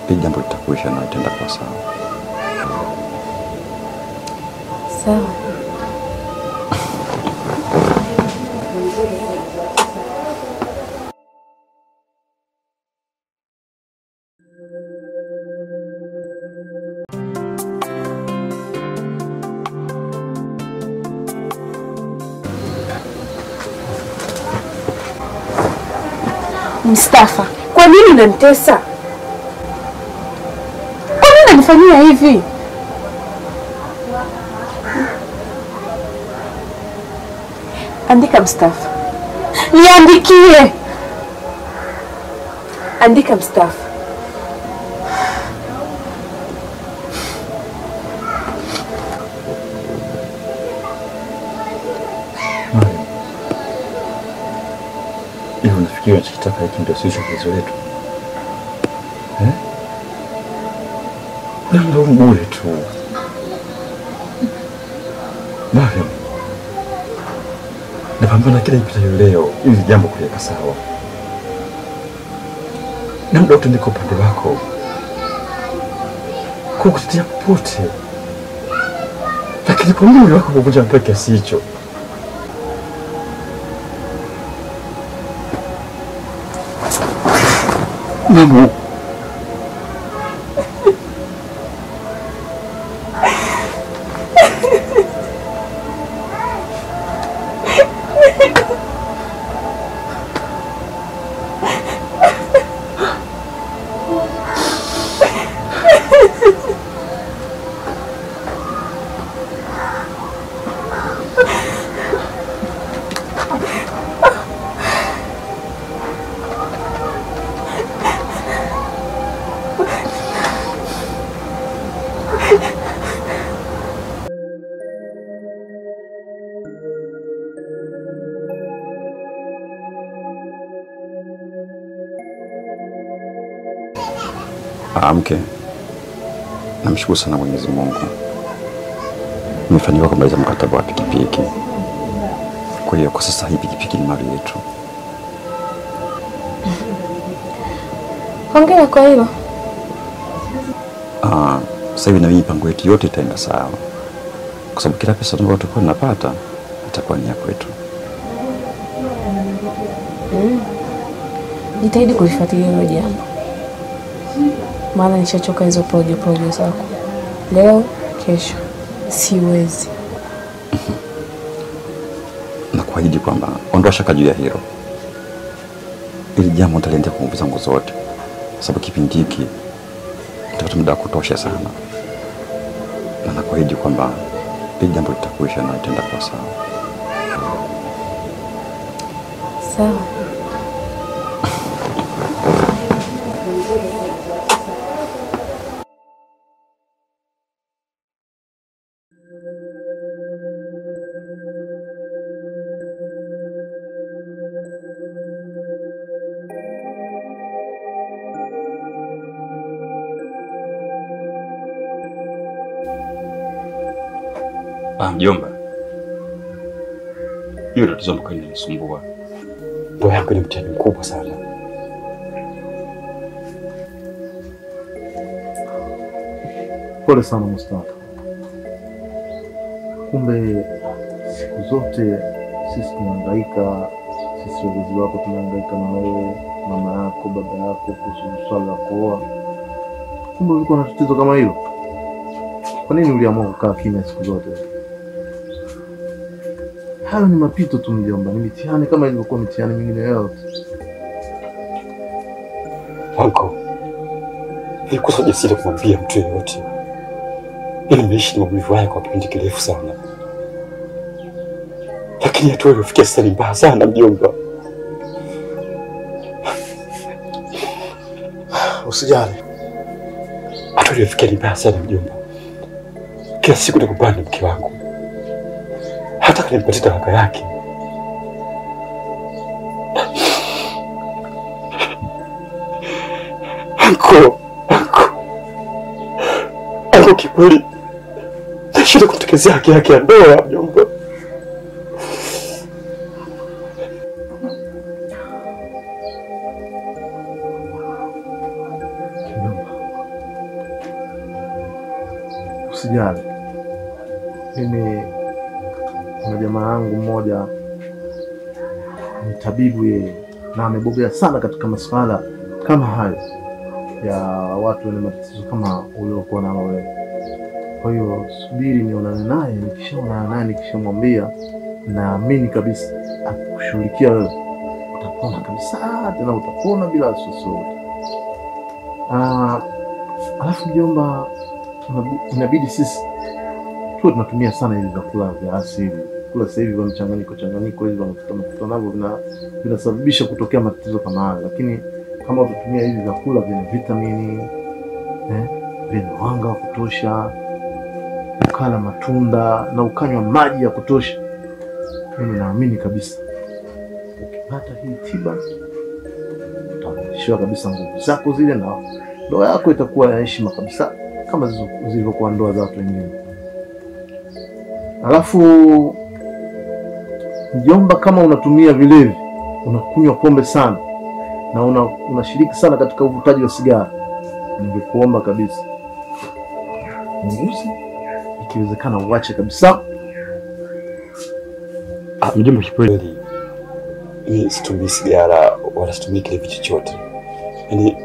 hili jambo litakuisha na itaenda kwa sawa. Sawa. Mustafa, kwa nini unanitesa? Kwa nini unanifanyia hivi? Andika Mustafa. Niandikie. Andika Mustafa. Hiyo unafikiri unachotaka hiki ndio sisi tatizo letu? Ndio bure tu. Mariam, napambana kila ipitayo leo ili jambo kuliweka sawa. Na muda wote niko upande wako. Kukutetea popote. Lakini kwa nini wako kuvunja mpaka kiasi hicho? Mamu. Mke, namshukuru sana Mwenyezi Mungu. Nimefanikiwa kumaliza mkataba wa pikipiki. Kwa hiyo kwa sasa hii pikipiki ni mali yetu. Hongera kwa hilo. Sasa hivi na mipango yetu yote itaenda sawa. Kwa sababu kila pesa ambayo tutakuwa tunapata itakuwa ni ya kwetu. Jitahidi kulifuatilia hilo jambo. Maana nishachoka hizo projo zako. Leo, kesho, siwezi. Na kuahidi kwamba ondoa shaka juu ya hilo. Ili jambo nitaliendea kwa nguvu zangu zote. Sababu kipindi hiki nitapata muda wa kutosha sana. Na nakuahidi kwamba hili jambo litakuisha na itaenda kwa sawa. Sawa. Mjomba, hiyo tatizo ambalo linanisumbua. Ndoa yako ni mtihani mkubwa sana. Pole sana Mustafa. Kumbe siku zote sisi tunahangaika, sisi wazazi wako tunahangaika na wewe, mama yako, baba yako kuhusu swala la kuoa. Kumbe ulikuwa na tatizo kama hilo. Kwa nini uliamua kukaa kimya siku zote? Hayo ni mapito tu mjomba, ni mitihani kama ilivyokuwa mitihani mingine yote. Anko, nilikosa ujasiri kumwambia mtu yeyote. Nimeishi na maumivu haya kwa kipindi kirefu sana. Lakini hatua iliyofikia sasa ni mbaya sana mjomba. Usijali. Hatua iliyofikia ni mbaya sana mjomba. Kila siku nakumbana na mke wangu. Hata kama nimpatie talaka yake. Anko kikweli nashindwa kumtekelezea haki yake ya ndoa mjomba. usijali. Mimi kuna jamaa yangu mmoja ni tabibu yeye, na amebobea sana katika masuala kama hayo ya watu wenye matatizo kama uliokuwa nao wewe. Kwa hiyo subiri nionane naye, nikishaonana naye nikishamwambia, naamini kabisa akushughulikia wewe utapona kabisa, tena utapona bila wasiwasi wote. Alafu mjomba, inabidi sisi tuwe tunatumia sana hivi vyakula vya asili. Kula sasa hivi vya mchanganyiko hivi mafuta navyo vinasababisha kutokea matatizo kama haya, lakini kama utatumia hivi vyakula vyenye vitamini, vyenye wanga wa kutosha, ukala matunda na ukanywa maji ya kutosha, mimi naamini kabisa ukipata hii tiba utarudishiwa kabisa nguvu zako zile, na ndoa yako itakuwa ya heshima kabisa kama zilivyokuwa ndoa za watu wengine. Alafu mjomba, kama unatumia vilevi, unakunywa pombe sana na unashiriki sana katika uvutaji wa sigara, ningekuomba kabisa punguza, ikiwezekana uache kabisa. Mjomba, kikweli mimi situmii sigara wala situmii kilevi chochote. Yaani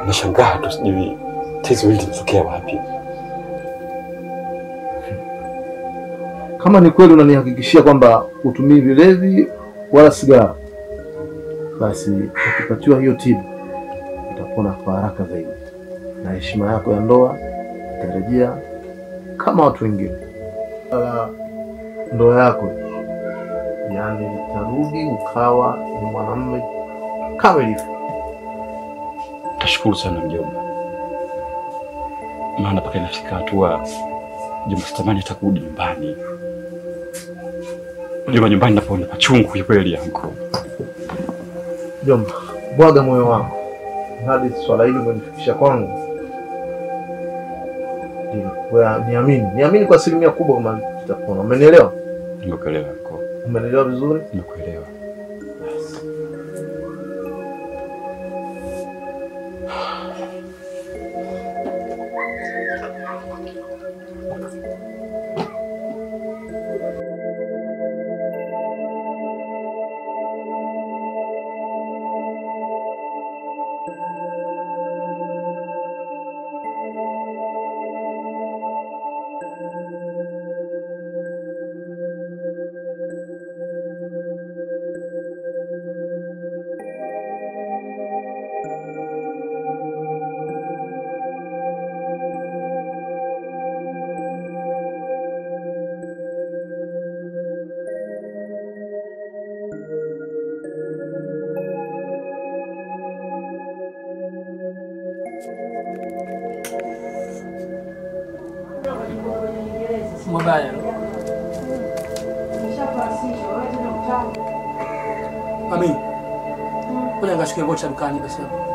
nashangaa tu, sijui tatizo hili linatokea wapi. Kama ni kweli unanihakikishia kwamba utumii vilevi wala sigara, basi ukipatiwa hiyo tiba utapona kwa haraka zaidi, na heshima yako ya ndoa itarejea kama watu wengine. Ndoa yako yaani utarudi ukawa ni mwanamume kama ilivyo. Tashukuru sana mjomba, maana mpaka inafika hatua mjomba sitamani hata kurudi nyumbani. Mjomba, nyumbani napoona machungu kweli yangu. Mjomba, bwaga moyo wako. Hadi swala hili umenifikisha kwangu, niamini kwa asilimia kubwa kama tutapona. Umenielewa? Nimekuelewa yako. Umenielewa vizuri? Nimekuelewa. Mobile. Mami. Kuna ngashike vocha dukani basi hapo.